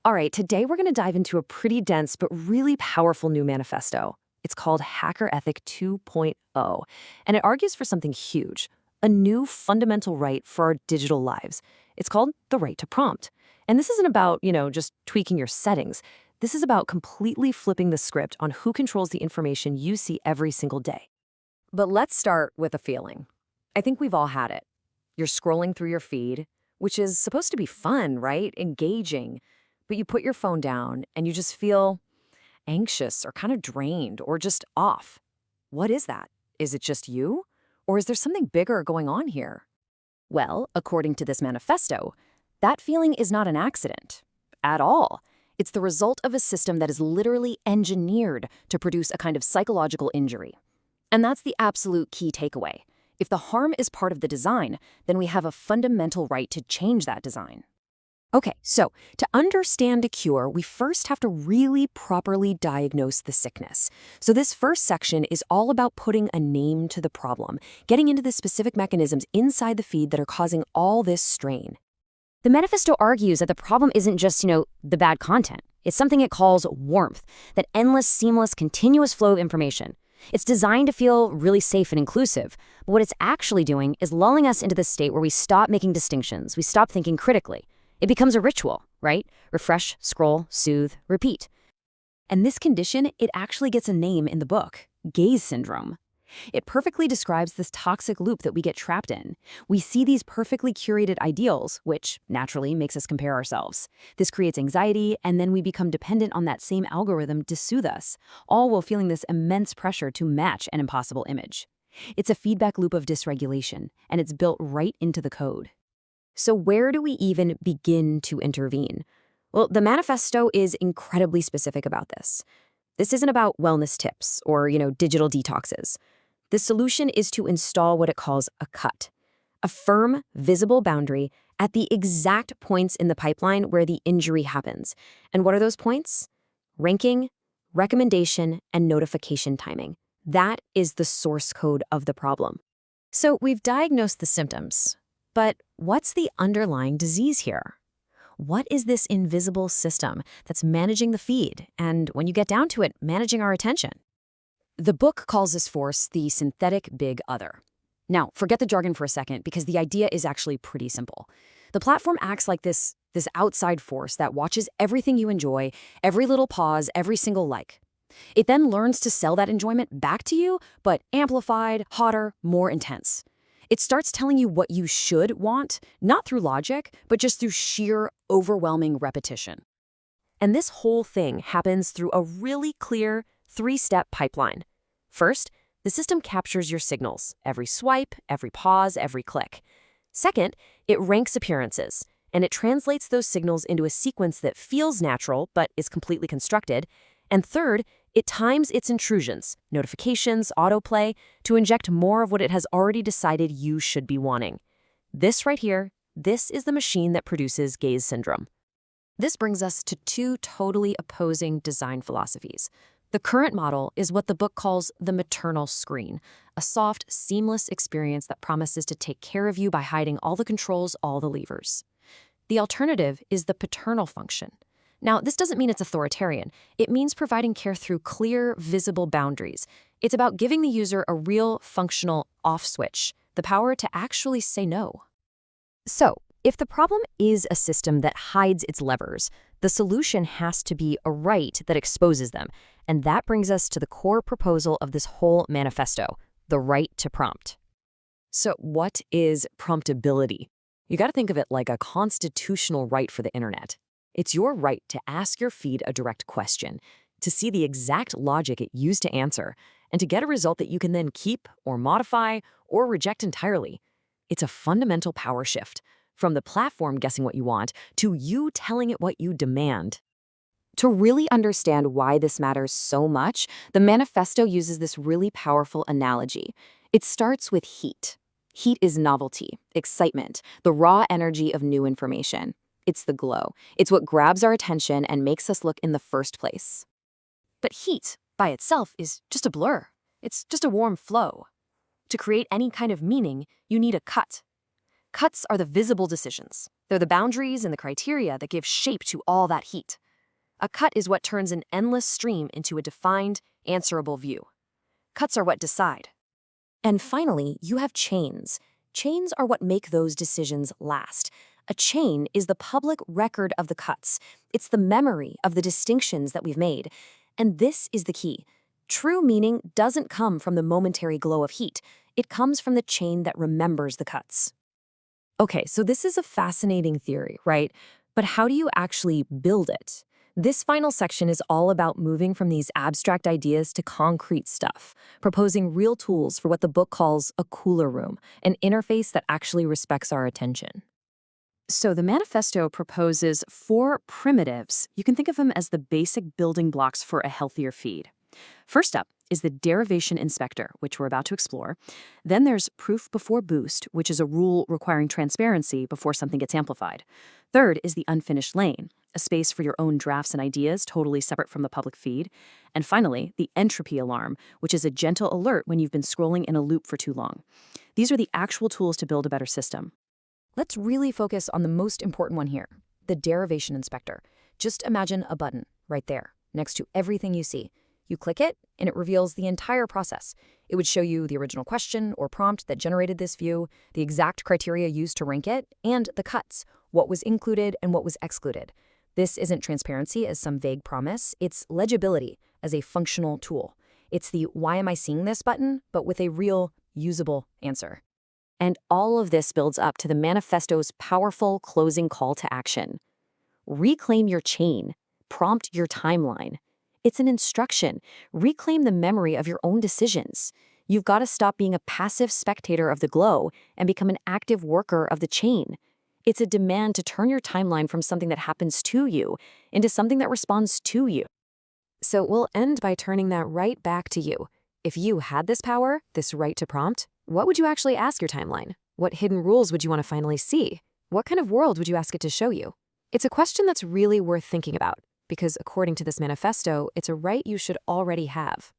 All right, today we're going to dive into a pretty dense but really powerful new manifesto. It's called Hacker Ethic 2.0, and it argues for something huge, a new fundamental right for our digital lives. It's called the right to prompt. And this isn't about, just tweaking your settings. This is about completely flipping the script on who controls the information you see every single day. But let's start with a feeling. I think we've all had it. You're scrolling through your feed, which is supposed to be fun, right? Engaging. But you put your phone down and you just feel anxious or kind of drained or just off. What is that? Is it just you? Or is there something bigger going on here? Well, according to this manifesto, that feeling is not an accident at all. It's the result of a system that is literally engineered to produce a kind of psychological injury. And that's the absolute key takeaway. If the harm is part of the design, then we have a fundamental right to change that design. Okay, so to understand a cure, we first have to really properly diagnose the sickness. So this first section is all about putting a name to the problem, getting into the specific mechanisms inside the feed that are causing all this strain. The manifesto argues that the problem isn't just, the bad content. It's something it calls warmth, that endless, seamless, continuous flow of information. It's designed to feel really safe and inclusive, but what it's actually doing is lulling us into the state where we stop making distinctions, we stop thinking critically. It becomes a ritual, right? Refresh, scroll, soothe, repeat. And this condition, it actually gets a name in the book, gaze syndrome. It perfectly describes this toxic loop that we get trapped in. We see these perfectly curated ideals, which naturally makes us compare ourselves. This creates anxiety, and then we become dependent on that same algorithm to soothe us, all while feeling this immense pressure to match an impossible image. It's a feedback loop of dysregulation, and it's built right into the code. So where do we even begin to intervene? Well, the manifesto is incredibly specific about this. This isn't about wellness tips or, digital detoxes. The solution is to install what it calls a cut, a firm, visible boundary at the exact points in the pipeline where the injury happens. And what are those points? Ranking, recommendation, and notification timing. That is the source code of the problem. So we've diagnosed the symptoms, but what's the underlying disease here? What is this invisible system that's managing the feed and, when you get down to it, managing our attention? The book calls this force the synthetic big other. Now, forget the jargon for a second because the idea is actually pretty simple. The platform acts like this outside force that watches everything you enjoy, every little pause, every single like. It then learns to sell that enjoyment back to you, but amplified, hotter, more intense. It starts telling you what you should want, not through logic, but just through sheer, overwhelming repetition. And this whole thing happens through a really clear, three-step pipeline. First, the system captures your signals, every swipe, every pause, every click. Second, it ranks appearances, and it translates those signals into a sequence that feels natural but is completely constructed. And third, it times its intrusions, notifications, autoplay, to inject more of what it has already decided you should be wanting. This right here, this is the machine that produces gaze syndrome. This brings us to two totally opposing design philosophies. The current model is what the book calls the maternal screen, a soft, seamless experience that promises to take care of you by hiding all the controls, all the levers. The alternative is the paternal function. Now, this doesn't mean it's authoritarian. It means providing care through clear, visible boundaries. It's about giving the user a real, functional off switch, the power to actually say no. So, if the problem is a system that hides its levers, the solution has to be a right that exposes them. And that brings us to the core proposal of this whole manifesto, the right to prompt. So what is promptability? You got to think of it like a constitutional right for the internet. It's your right to ask your feed a direct question, to see the exact logic it used to answer, and to get a result that you can then keep or modify or reject entirely. It's a fundamental power shift, from the platform guessing what you want to you telling it what you demand. To really understand why this matters so much, the manifesto uses this really powerful analogy. It starts with heat. Heat is novelty, excitement, the raw energy of new information. It's the glow. It's what grabs our attention and makes us look in the first place. But heat, by itself, is just a blur. It's just a warm flow. To create any kind of meaning, you need a cut. Cuts are the visible decisions. They're the boundaries and the criteria that give shape to all that heat. A cut is what turns an endless stream into a defined, answerable view. Cuts are what decide. And finally, you have chains. Chains are what make those decisions last. A chain is the public record of the cuts. It's the memory of the distinctions that we've made. And this is the key. True meaning doesn't come from the momentary glow of heat. It comes from the chain that remembers the cuts. Okay, so this is a fascinating theory, right? But how do you actually build it? This final section is all about moving from these abstract ideas to concrete stuff, proposing real tools for what the book calls a cooler room, an interface that actually respects our attention. So the manifesto proposes 4 primitives. You can think of them as the basic building blocks for a healthier feed. First up is the derivation inspector, which we're about to explore. Then there's proof before boost, which is a rule requiring transparency before something gets amplified. Third is the unfinished lane, a space for your own drafts and ideas totally separate from the public feed. And finally, the entropy alarm, which is a gentle alert when you've been scrolling in a loop for too long. These are the actual tools to build a better system. Let's really focus on the most important one here, the derivation inspector. Just imagine a button right there, next to everything you see. You click it, and it reveals the entire process. It would show you the original question or prompt that generated this view, the exact criteria used to rank it, and the cuts, what was included and what was excluded. This isn't transparency as some vague promise, it's legibility as a functional tool. It's the why am I seeing this button, but with a real, usable answer. And all of this builds up to the manifesto's powerful closing call to action. Reclaim your chain. Prompt your timeline. It's an instruction. Reclaim the memory of your own decisions. You've got to stop being a passive spectator of the glow and become an active worker of the chain. It's a demand to turn your timeline from something that happens to you into something that responds to you. So we'll end by turning that right back to you. If you had this power, this right to prompt, what would you actually ask your timeline? What hidden rules would you want to finally see? What kind of world would you ask it to show you? It's a question that's really worth thinking about, because according to this manifesto, it's a right you should already have.